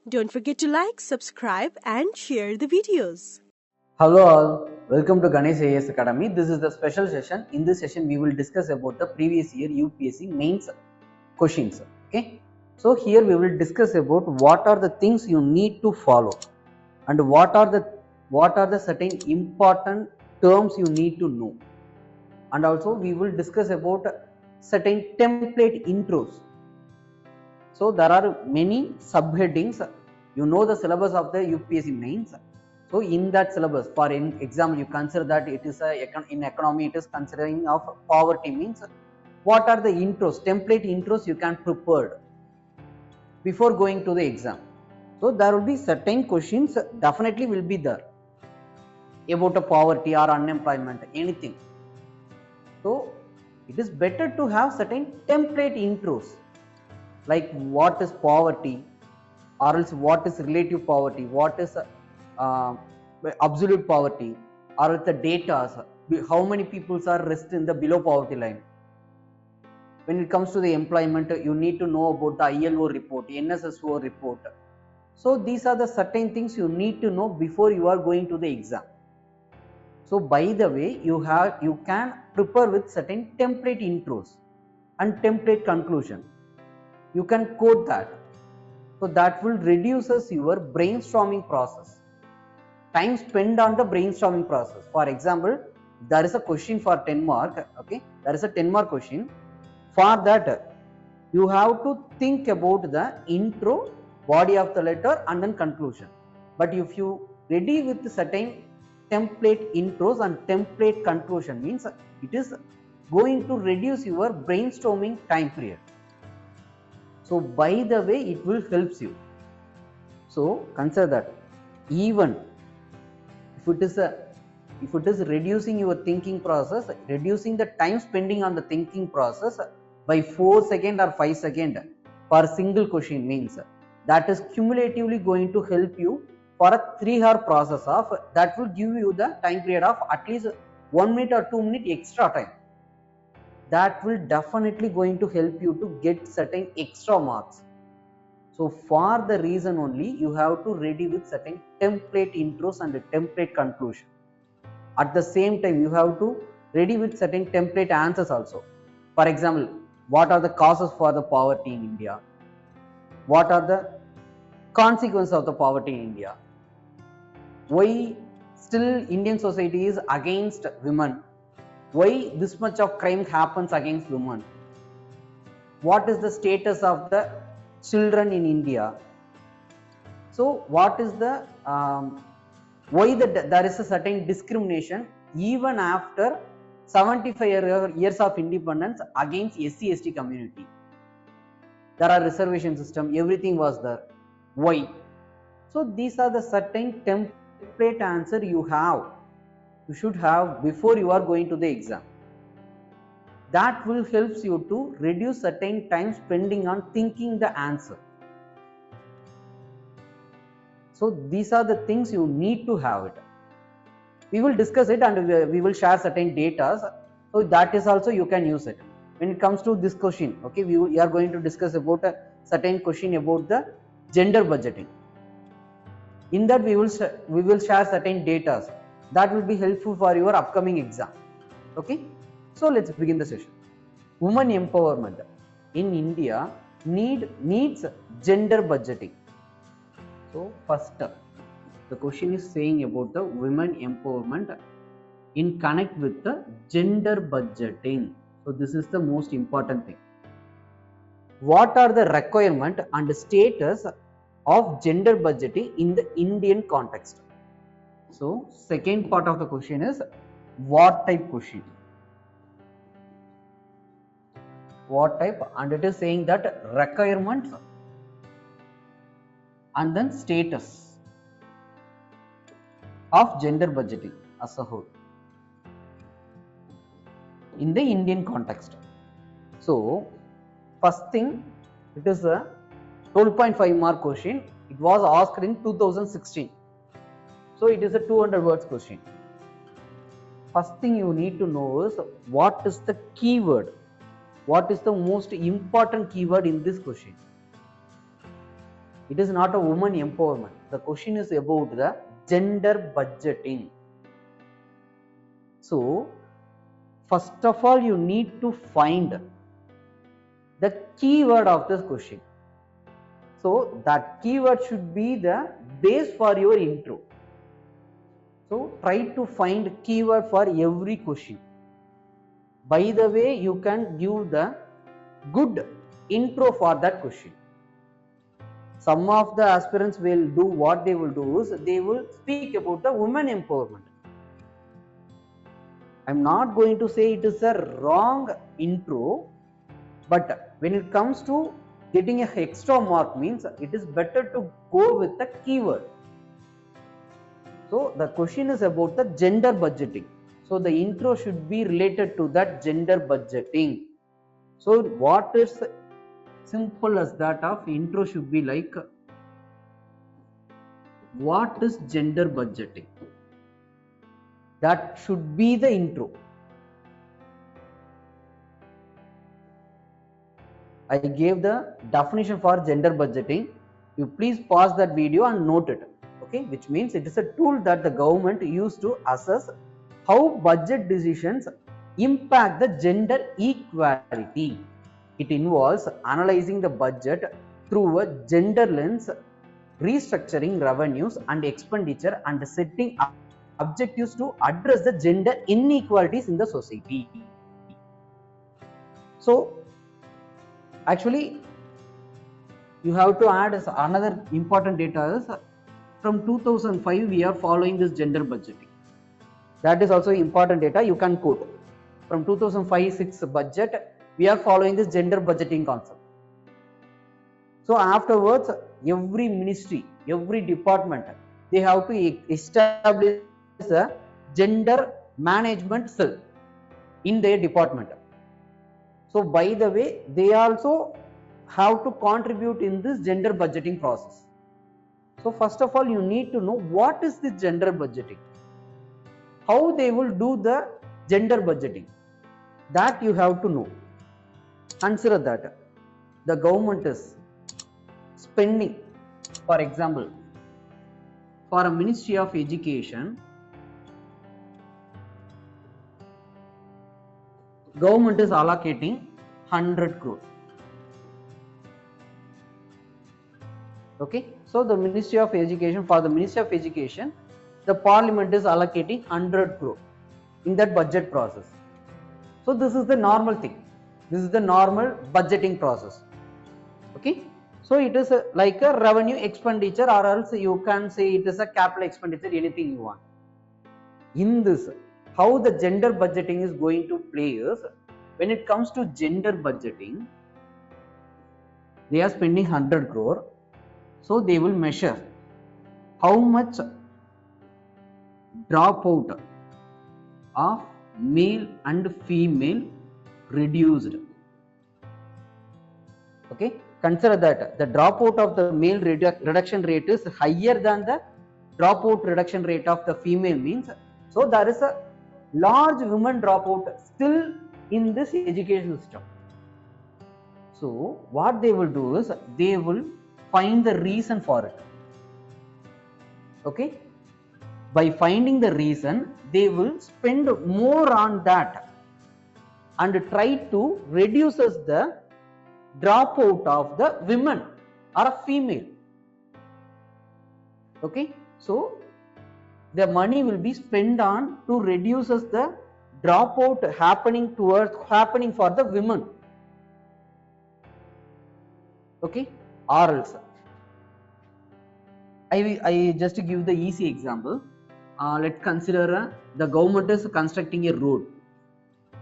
Don't forget to like, subscribe and share the videos. Hello all, welcome to Ganesh AS Academy. This is the special session. In this session, we will discuss about the previous year UPSC Mains Questions. Okay, so here we will discuss about what are the things you need to follow and what are the certain important terms you need to know, and also we will discuss about certain template intros. So there are many subheadings. You know the syllabus of the UPSC Mains. So in that syllabus, for example, you consider that it is in economy, it is considering of poverty, means what are the intros, template intros you can prepare before going to the exam. So there will be certain questions definitely will be there about a poverty or unemployment, anything. So it is better to have certain template intros, like what is poverty, or else what is relative poverty, what is absolute poverty, or the data, how many people are rest in the below poverty line. When it comes to the employment, you need to know about the ILO report, NSSO report. So these are the certain things you need to know before you are going to the exam. So by the way, you can prepare with certain template intros and template conclusion. You can quote that. So that will reduces your brainstorming process. Time spent on the brainstorming process. For example, there is a question for 10 mark. Okay, there is a 10 mark question. For that, you have to think about the intro, body of the letter, and then conclusion. But if you ready with certain template intros and template conclusion, means it is going to reduce your brainstorming time period. So by the way, it will helps you. So consider that even if it is reducing your thinking process, reducing the time spending on the thinking process by 4 seconds or 5 seconds for a single question, means that is cumulatively going to help you for a 3-hour process of that will give you the time period of at least 1 minute or 2 minutes extra time. That will definitely going to help you to get certain extra marks. So for the reason only, you have to ready with certain template intros and template conclusion. At the same time, you have to ready with certain template answers also. For example, what are the causes for the poverty in India? What are the consequences of the poverty in India? Why still Indian society is against women? Why this much of crime happens against women? What is the status of the children in India? So what is the why there is a certain discrimination even after 75 years of independence against SC/ST community? There are reservation system, everything was there. Why? So these are the certain template answer you should have before you are going to the exam. That will helps you to reduce certain time spending on thinking the answer. So these are the things you need to have it. We will discuss it and we will share certain data. So that is also you can use it. When it comes to this question, okay, we are going to discuss about a certain question about the gender budgeting. In that we will share certain data that will be helpful for your upcoming exam. Okay, so let's begin the session. Women empowerment in India needs gender budgeting. So first, the question is saying about the women empowerment in connect with the gender budgeting. So this is the most important thing. What are the requirement and status of gender budgeting in the Indian context? So second part of the question is what type question? What type? And it is saying that requirements and then status of gender budgeting as a whole in the Indian context. So first thing, it is a 12.5 mark question. It was asked in 2016. So it is a 200 words question. First thing you need to know is what is the keyword. What is the most important keyword in this question? It is not a woman empowerment. The question is about the gender budgeting. So, first of all, you need to find the keyword of this question. So, that keyword should be the base for your intro. So, try to find keyword for every question. By the way, you can give the good intro for that question. Some of the aspirants will do what they will do is they will speak about the women empowerment. I am not going to say it is a wrong intro, but when it comes to getting a extra mark means it is better to go with the keyword. So the question is about the gender budgeting. So the intro should be related to that gender budgeting. So what is simple as that of intro should be like, what is gender budgeting? That should be the intro. I gave the definition for gender budgeting. You please pause that video and note it. Okay, which means it is a tool that the government used to assess how budget decisions impact the gender equality. It involves analyzing the budget through a gender lens, restructuring revenues and expenditure, and setting objectives to address the gender inequalities in the society. So, actually, you have to add another important data is from 2005 we are following this gender budgeting. That is also important data you can quote. From 2005-6 budget we are following this gender budgeting concept. So afterwards, every ministry, every department, they have to establish a gender management cell in their department. So by the way, they also have to contribute in this gender budgeting process. So first of all, you need to know what is the gender budgeting, how they will do the gender budgeting, that you have to know. Consider that the government is spending, for example, for a Ministry of Education, government is allocating 100 crore. Okay, so the Ministry of Education, for the Ministry of Education, the Parliament is allocating 100 crore in that budget process. So this is the normal thing. This is the normal budgeting process. Okay, so it is like a revenue expenditure, or else you can say it is a capital expenditure, anything you want. In this, how the gender budgeting is going to play is, when it comes to gender budgeting, they are spending 100 crore. So they will measure how much dropout of male and female reduced. Okay, consider that the dropout of the male reduction rate is higher than the dropout reduction rate of the female means, so there is a large women dropout still in this education system. So what they will do is they will find the reason for it. Okay, by finding the reason, they will spend more on that and try to reduce the dropout of the women or a female. Okay, so the money will be spent on to reduce the dropout happening for the women. Okay, or else I just give the easy example. Let's consider the government is constructing a road.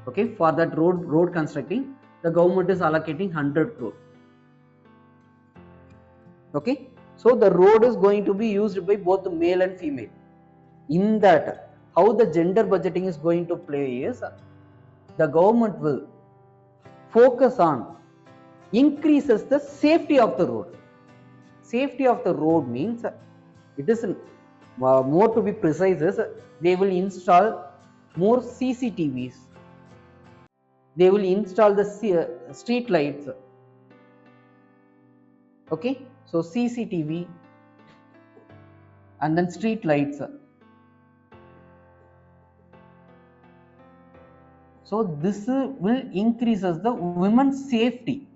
Okay, for that road constructing, the government is allocating 100 crore. Okay, so the road is going to be used by both male and female. In that, how the gender budgeting is going to play is, the government will focus on increases the safety of the road. Safety of the road means, it is more to be precise is, they will install more CCTVs, they will install the street lights. Okay, So CCTV and then street lights. So this will increases the women's safety.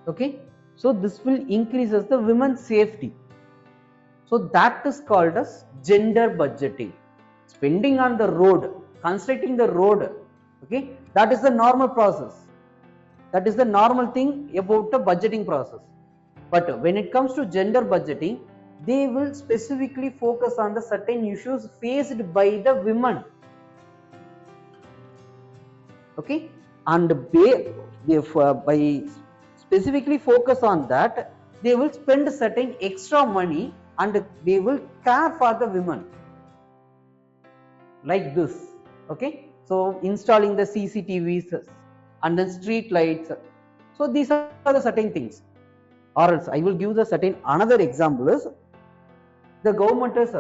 Okay, so this will increases the women's safety. So that is called as gender budgeting. Spending on the road, constructing the road, okay, that is the normal process. That is the normal thing about the budgeting process. But when it comes to gender budgeting, they will specifically focus on the certain issues faced by the women. Okay, and by specifically focus on that, they will spend certain extra money and they will care for the women. Like this. Okay, so installing the CCTVs and then street lights. So these are the certain things. Or else I will give the certain another example is the government is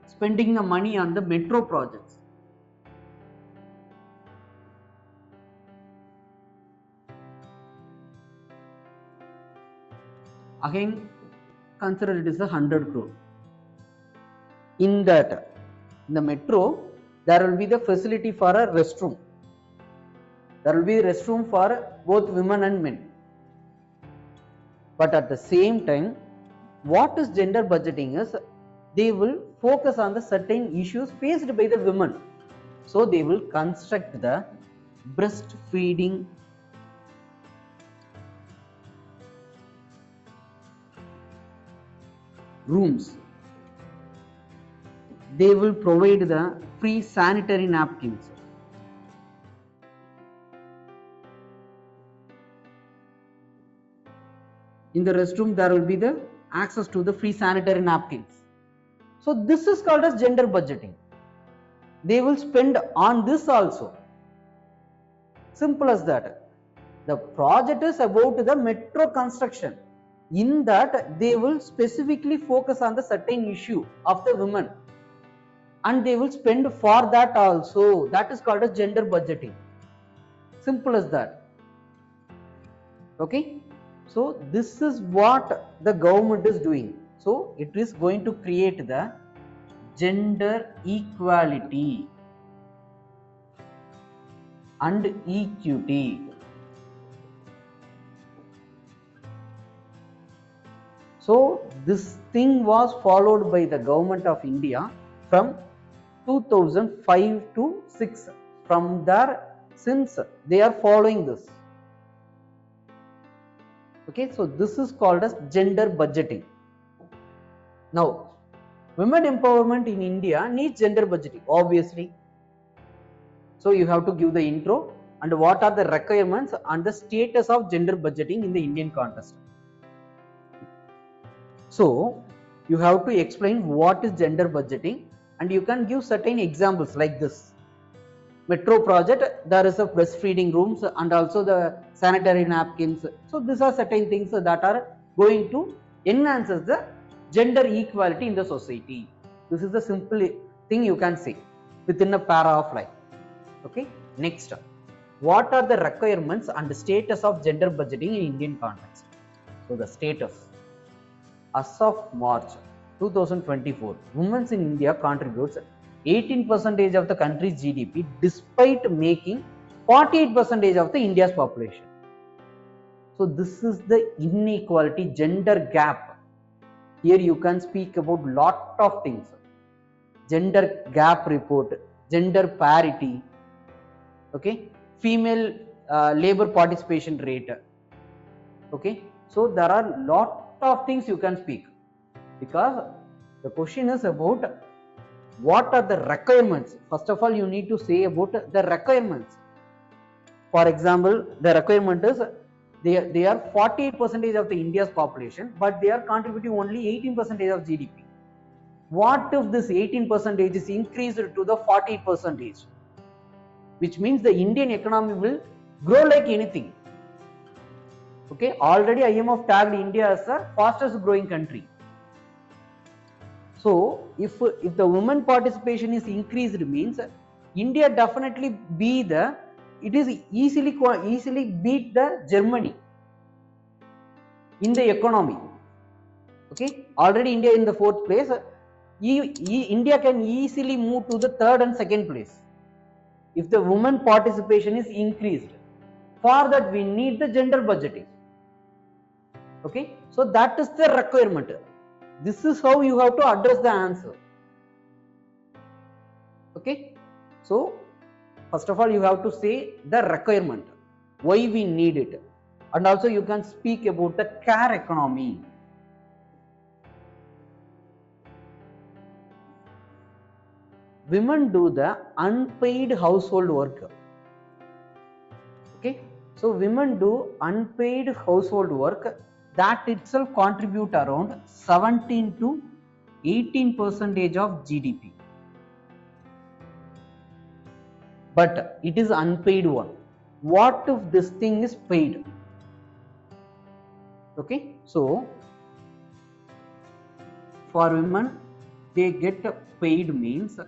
spending the money on the metro projects. Again, consider it is 100 crore. In that, in the metro, there will be the facility for a restroom. There will be a restroom for both women and men. But at the same time, what is gender budgeting is they will focus on the certain issues faced by the women. So they will construct the breastfeeding rooms. They will provide the free sanitary napkins. In the restroom, there will be the access to the free sanitary napkins. So this is called as gender budgeting. They will spend on this also. Simple as that. The project is about the metro construction. In that, they will specifically focus on the certain issue of the women. And they will spend for that also. That is called as gender budgeting. Simple as that. Okay. So this is what the government is doing. So it is going to create the gender equality and equity. So this thing was followed by the government of India from 2005 to 6. From there, since they are following this. Okay, so this is called as gender budgeting. Now, women empowerment in India needs gender budgeting, obviously. So you have to give the intro and what are the requirements and the status of gender budgeting in the Indian context. So you have to explain what is gender budgeting and you can give certain examples like this. Metro project, there is a breastfeeding rooms and also the sanitary napkins. So these are certain things that are going to enhance the gender equality in the society. This is the simple thing you can say within a para of line. Okay. Next, what are the requirements and the status of gender budgeting in Indian context? So the status. As of March 2024, women in India contributes 18% of the country's GDP despite making 48% of the India's population. So this is the inequality, gender gap. Here you can speak about lot of things. Gender gap report, gender parity, okay, female labor participation rate. Okay, so there are lot of things you can speak because the question is about what are the requirements. First of all, you need to say about the requirements. For example, the requirement is they are 48% of the India's population, but they are contributing only 18% of GDP. What if this 18% is increased to the 40%? Which means the Indian economy will grow like anything. Okay, already IMF tagged India as the fastest growing country. So if the women participation is increased, means India definitely be the it is easily beat the Germany in the economy. Okay, already India in the 4th place. India can easily move to the 3rd and 2nd place if the women participation is increased. For that we need the gender budgeting. Okay, so that is the requirement. This is how you have to address the answer. Okay, so first of all you have to say the requirement, why we need it, and also you can speak about the care economy. Women do the unpaid household work. Okay, so women do unpaid household work, that itself contribute around 17 to 18% of GDP. But it is unpaid one. What if this thing is paid? Okay, so for women they get paid means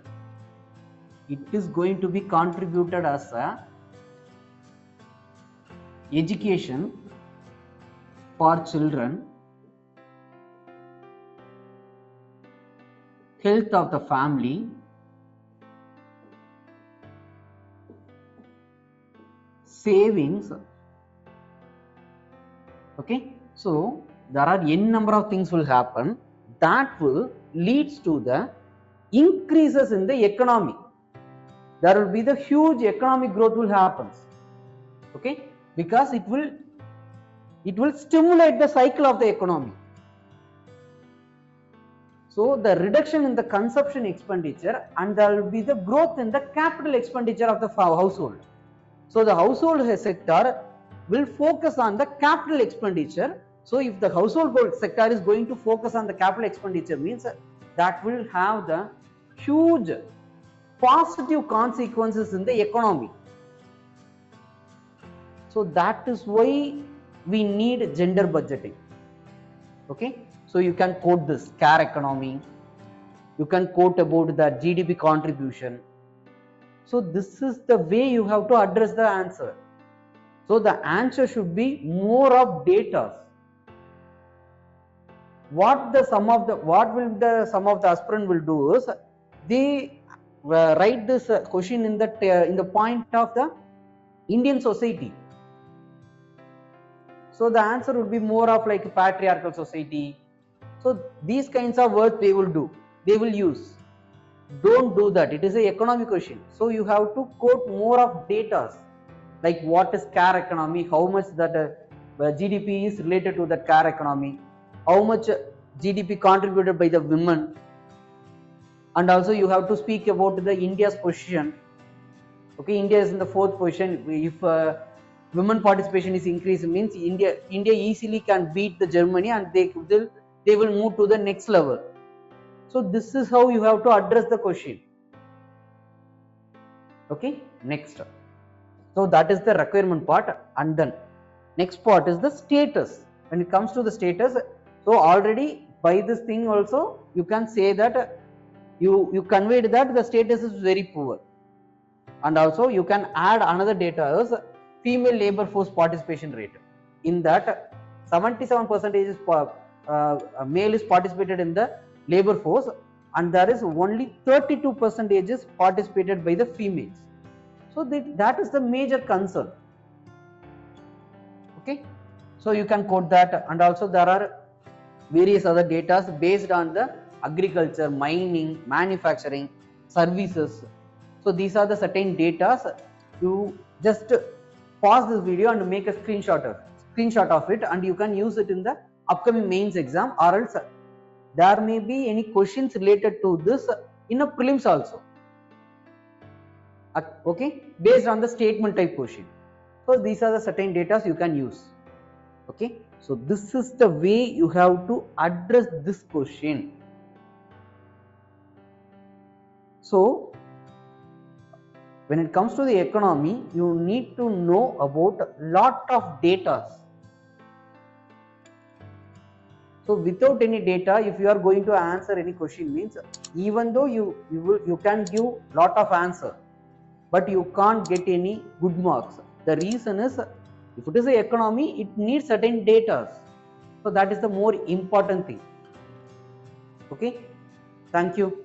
it is going to be contributed as a education for children, health of the family, savings. Okay, so there are n number of things will happen that will leads to the increases in the economy. There will be the huge economic growth will happen. Okay, because it will stimulate the cycle of the economy. So the reduction in the consumption expenditure, and there will be the growth in the capital expenditure of the household. So the household sector will focus on the capital expenditure. So if the household sector is going to focus on the capital expenditure means that will have the huge positive consequences in the economy. So that is why we need gender budgeting. Okay, so you can quote this care economy, you can quote about the GDP contribution. So this is the way you have to address the answer. So the answer should be more of data. What will the some of the aspirant will do is they write this question in the point of the Indian society. So the answer would be more of like a patriarchal society. So these kinds of words they will use. Don't do that. It is an economic question. So you have to quote more of data, like what is care economy, how much that GDP is related to the care economy, how much GDP contributed by the women, and also you have to speak about the India's position. Okay, India is in the 4th position. If women participation is increased means India easily can beat the Germany, and they will move to the next level. So this is how you have to address the question. Okay, next. So that is the requirement part, and then next part is the status. When it comes to the status, so already by this thing also you can say that you conveyed that the status is very poor, and also you can add another data as female labor force participation rate. In that 77% is male is participated in the labor force, and there is only 32% is participated by the females. So that is the major concern. Okay, so you can quote that, and also there are various other data based on the agriculture, mining, manufacturing, services. So these are the certain data. You just pause this video and make a screenshot of it, and you can use it in the upcoming mains exam, or else there may be any questions related to this in a prelims also. Okay, based on the statement type question. So these are the certain data you can use. Okay, so this is the way you have to address this question. So when it comes to the economy, you need to know about lot of data. So without any data, if you are going to answer any question means, even though you can give lot of answer, but you can't get any good marks. The reason is, if it is an economy, it needs certain data. So that is the more important thing. Okay, thank you.